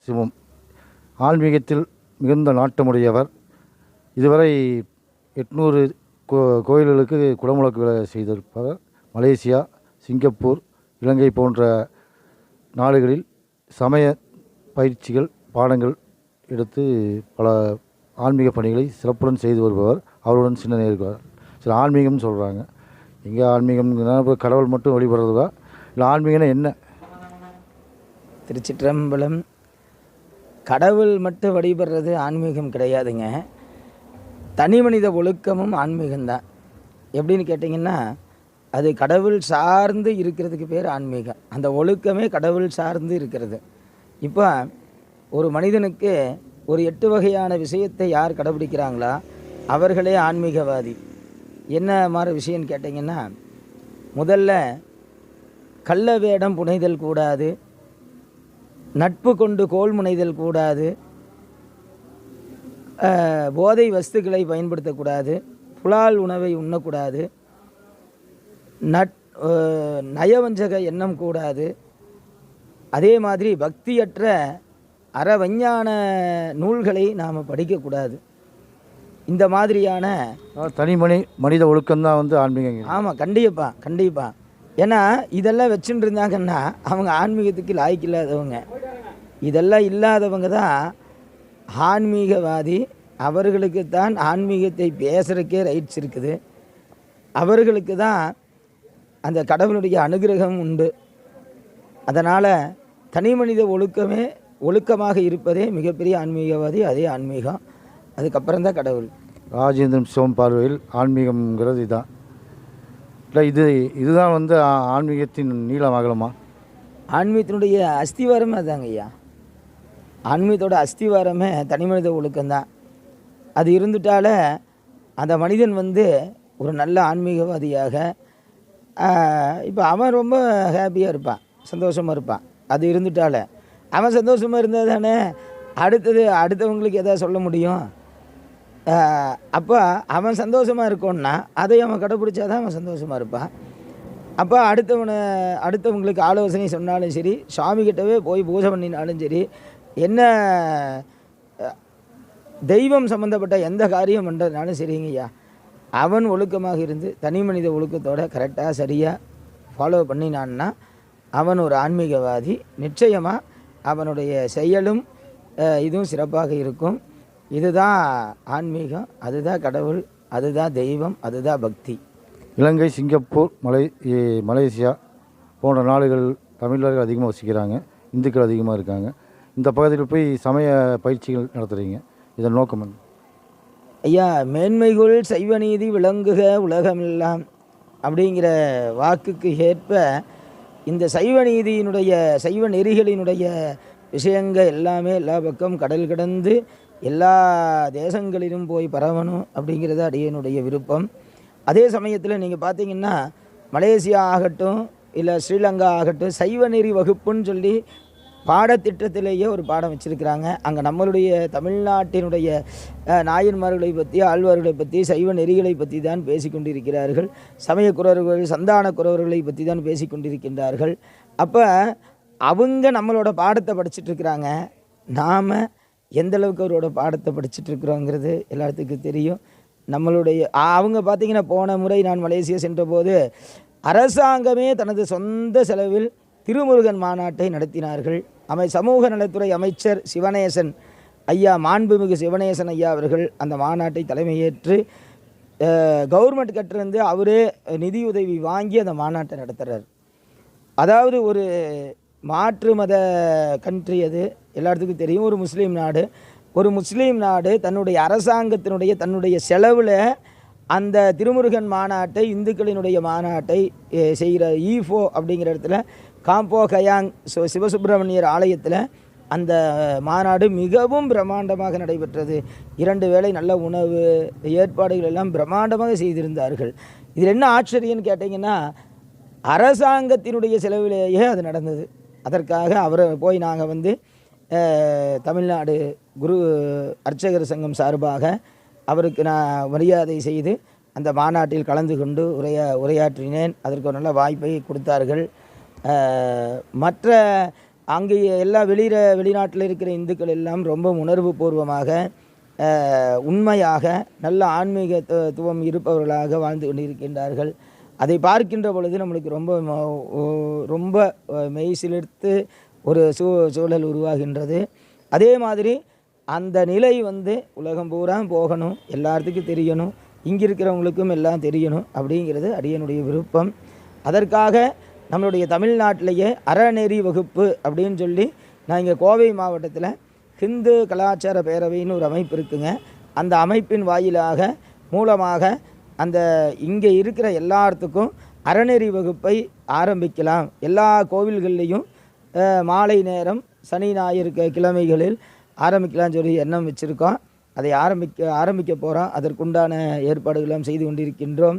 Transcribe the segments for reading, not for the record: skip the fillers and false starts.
சிவம். ஆன்மீகத்தில் மிகுந்த நாட்டமுடையவர். இதுவரை 800 கோயில்களுக்கு குடமுழக்கு விலை செய்திருப்பவர். மலேசியா, சிங்கப்பூர், இலங்கை போன்ற நாடுகளில் சமய பயிற்சிகள் பாடங்கள் எடுத்து பல ஆன்மீக பணிகளை சிறப்புடன் செய்து வருபவர். அவருடன் சின்ன இருக்கிறார். சில ஆன்மீகம்னு சொல்கிறாங்க. எங்கே ஆன்மீகம்னா கடவுள் மட்டும் வழிபடுறதா இல்லை ஆன்மீகம்னா என்ன? திருச்சிற்றம்பலம். கடவுள் மட்டும் வழிபடுறது ஆன்மீகம் கிடையாதுங்க. தனி மனித ஒழுக்கமும் ஆன்மீகம்தான். எப்படின்னு கேட்டிங்கன்னா, அது கடவுள் சார்ந்து இருக்கிறதுக்கு பேர் ஆன்மீகம். அந்த ஒழுக்கமே கடவுள் சார்ந்து இருக்கிறது. இப்போ ஒரு மனிதனுக்கு ஒரு 8 வகையான விஷயத்தை யார் கடைபிடிக்கிறாங்களோ அவர்களே ஆன்மீகவாதி. என்ன மாதிரி விஷயம்னு கேட்டிங்கன்னா, முதல்ல கள்ள வேடம் புனைதல் கூடாது, நட்பு கொண்டு கோல் முனைதல் கூடாது, போதை வஸ்துக்களை பயன்படுத்தக்கூடாது, புலால் உணவை உண்ணக்கூடாது, நயவஞ்சக எண்ணம் கூடாது. அதே மாதிரி பக்தியற்ற அறவஞ்ஞான நூல்களை நாம் படிக்கக்கூடாது. இந்த மாதிரியான தனி மனித ஒழுக்கம்தான் வந்து ஆன்மீகம். ஆமாம், கண்டிப்பாக. ஏன்னா இதெல்லாம் வச்சுட்டு இருந்தாங்கன்னா அவங்க ஆன்மீகத்துக்கு லாய்க்கு இல்லாதவங்க. இதெல்லாம் இல்லாதவங்க தான் ஆன்மீகவாதி. அவர்களுக்கு தான் ஆன்மீகத்தை பேசுகிறக்கே ரைட்ஸ் இருக்குது. அவர்களுக்கு தான் அந்த கடவுளுடைய அனுகிரகம் உண்டு. அதனால் தனி மனித ஒழுக்கமாக இருப்பதே மிகப்பெரிய ஆன்மீகவாதி. அதே ஆன்மீகம், அதுக்கப்புறம் தான் கடவுள். ராஜேந்திரன் சிவம் பார்வையில் ஆன்மீகம்ங்கிறது இதுதான் இல்லை? இதுதான் வந்து ஆன்மீகத்தின் நீளம் அகலமா? ஆன்மீகத்தினுடைய அஸ்திவாரமே அதாங்க ஐயா. ஆன்மீகத்தோட அஸ்திவாரமே தனி மனித ஒழுக்கம்தான். அது இருந்துட்டாலே அந்த மனிதன் வந்து ஒரு நல்ல ஆன்மீகவாதியாக, இப்போ அவன் ரொம்ப ஹாப்பியாக இருப்பான், சந்தோஷமாக இருப்பான். அது இருந்துட்டாலே அவன் சந்தோஷமாக இருந்தால் தானே அடுத்தவங்களுக்கு எதாவது சொல்ல முடியும். அப்போ அவன் சந்தோஷமாக இருக்கோன்னா அதை அவன் கடைப்பிடிச்சாதான் அவன் சந்தோஷமாக இருப்பான். அப்போ அடுத்தவங்களுக்கு ஆலோசனை சொன்னாலும் சரி, சுவாமிகிட்டவே போய் பூஜை பண்ணினாலும் சரி, என்ன தெய்வம் சம்மந்தப்பட்ட எந்த காரியம் பண்ணுறதுனாலும் சரிங்கய்யா, அவன் ஒழுக்கமாக இருந்து தனி மனித ஒழுக்கத்தோடு கரெக்டாக சரியாக ஃபாலோ பண்ணினான்னா அவன் ஒரு ஆன்மீகவாதி. நிச்சயமாக அவனுடைய செயலும் இதுவும் சிறப்பாக இருக்கும். இதுதான் ஆன்மீகம், அதுதான் கடவுள், அதுதான் தெய்வம், அதுதான் பக்தி. இலங்கை, சிங்கப்பூர், மலேசியா போன்ற நாடுகள் தமிழர்கள் அதிகமாக வசிக்கிறாங்க, இந்துக்கள் அதிகமாக இருக்காங்க. இந்த பகுதியில் போய் சமய பயிற்சிகள் நடத்துகிறீங்க, இதன் நோக்கம் என்ன? ஐயா, மேன்மைகள் சைவ நீதி விளங்குக உலகமெல்லாம் அப்படிங்கிற வாக்குக்கு ஏற்ப இந்த சைவ நீதியினுடைய சைவ நெறிகளினுடைய விஷயங்கள் எல்லாமே எல்லா பக்கம் கடல் கடந்து எல்லா தேசங்களிலும் போய் பரவணும் அப்படிங்கிறது அடியனுடைய விருப்பம். அதே சமயத்தில் நீங்கள் பார்த்தீங்கன்னா, மலேசியா ஆகட்டும் இல்லை ஸ்ரீலங்கா ஆகட்டும், சைவ நெறி வகுப்புன்னு சொல்லி பாடத்திட்டத்திலேயே ஒரு பாடம் வச்சுருக்கிறாங்க. அங்கே நம்மளுடைய தமிழ்நாட்டினுடைய நாயன்மார்களை பற்றி, ஆழ்வார்களை பற்றி, சைவ நெறிகளை பற்றி தான் பேசி கொண்டிருக்கிறார்கள். சமய குறவர்கள், சந்தான குறவர்களை பற்றி தான் பேசி கொண்டிருக்கின்றார்கள். அப்போ அவங்க நம்மளோட பாடத்தை படிச்சுட்ருக்குறாங்க. நாம் எந்தளவுக்கு அவரோட பாடத்தை படிச்சுட்ருக்குறோங்கிறது எல்லாத்துக்கும் தெரியும். நம்மளுடைய அவங்க பார்த்திங்கன்னா, போன முறை நான் மலேசியா சென்றபோது அரசாங்கமே தனது சொந்த செலவில் திருமுருகன் மாநாட்டை நடத்தினார்கள். சமூக நலத்துறை அமைச்சர் சிவனேசன் ஐயா, மாண்புமிகு சிவனேசன் ஐயா அவர்கள் அந்த மாநாட்டை தலைமையேற்று கவர்மெண்ட் கட்டிருந்து அவரே நிதியுதவி வாங்கி அந்த மாநாட்டை நடத்துகிறார். அதாவது ஒரு மாற்று மத கண்ட்ரி, அது எல்லாத்துக்கும் தெரியும். ஒரு முஸ்லீம் நாடு தன்னுடைய அரசாங்கத்தினுடைய தன்னுடைய செலவில் அந்த திருமுருகன் மாநாட்டை, இந்துக்களினுடைய மாநாட்டை செய்கிற ஈஃபோ அப்படிங்கிற இடத்துல காம்போ கயாங் சிவசுப்பிரமணியர் ஆலயத்தில் அந்த மாநாடு மிகவும் பிரம்மாண்டமாக நடைபெற்றது. 2 வேளை நல்ல உணவு ஏற்பாடுகள் எல்லாம் பிரம்மாண்டமாக செய்திருந்தார்கள். இதில் என்ன ஆச்சரியன்னு கேட்டிங்கன்னா, அரசாங்கத்தினுடைய செலவிலேயே அது நடந்தது. அதற்காக அவரை போய் நாங்கள் வந்து தமிழ்நாடு குரு அர்ச்சகர் சங்கம் சார்பாக அவருக்கு நான் மரியாதை செய்து அந்த மாநாட்டில் கலந்து கொண்டு உரையாற்றினேன். அதற்கு ஒரு நல்ல வாய்ப்பை கொடுத்தார்கள். மற்ற அங்கே எல்லா வெளிநாட்டில் இருக்கிற இந்துக்கள் எல்லாம் ரொம்ப உணர்வு பூர்வமாக உண்மையாக நல்ல ஆன்மீகத்துவம் இருப்பவர்களாக வாழ்ந்து கொண்டிருக்கின்றார்கள். அதை பார்க்கின்ற பொழுது நம்மளுக்கு ரொம்ப மெய்சிலிர்த்து ஒரு சூழல் உருவாகின்றது. அதே மாதிரி அந்த நிலை உலகம் பூரா போகணும், எல்லாத்துக்கும் தெரியணும், இங்கே இருக்கிறவங்களுக்கும் எல்லாம் தெரியணும் அப்படிங்கிறது அடியனுடைய விருப்பம். அதற்காக நம்மளுடைய தமிழ்நாட்டிலேயே அறநெறி வகுப்பு அப்படின்னு சொல்லி நான் இங்கே கோவை மாவட்டத்தில் ஹிந்து கலாச்சார பேரவைன்னு ஒரு அமைப்பு இருக்குங்க. அந்த அமைப்பின் மூலமாக அந்த இங்கே இருக்கிற எல்லாத்துக்கும் அறநெறி வகுப்பை ஆரம்பிக்கலாம். எல்லா கோவில்கள்லேயும் மாலை நேரம் சனி ஞாயிறு கிழமைகளில் ஆரம்பிக்கலாம்னு சொல்லி எண்ணம் வச்சுருக்கோம். அதை ஆரம்பிக்க போகிறோம். அதற்குண்டான ஏற்பாடுகளும் செய்து கொண்டிருக்கின்றோம்.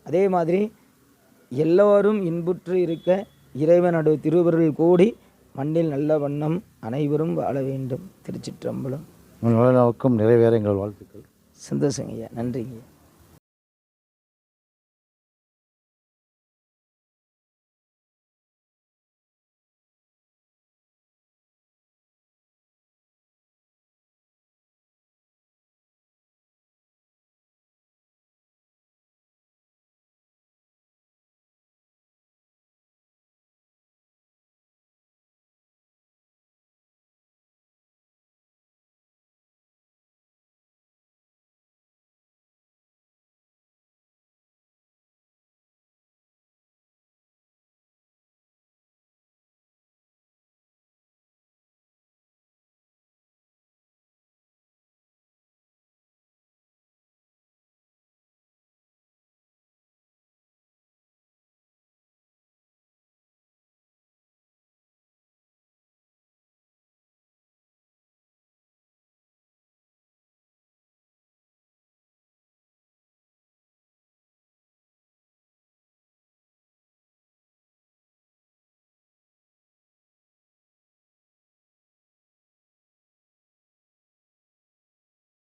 அதே மாதிரி எல்லோரும் இன்புற்று இருக்க இறைவனோட திருவருள் கூடி மண்ணில் நல்ல வண்ணம் அனைவரும் வாழ வேண்டும். திருச்சிற்றம்பலம். நிறைவேற எங்கள் வாழ்த்துக்கள். சந்தோஷங்க ஐயா, நன்றிங்க ஐயா.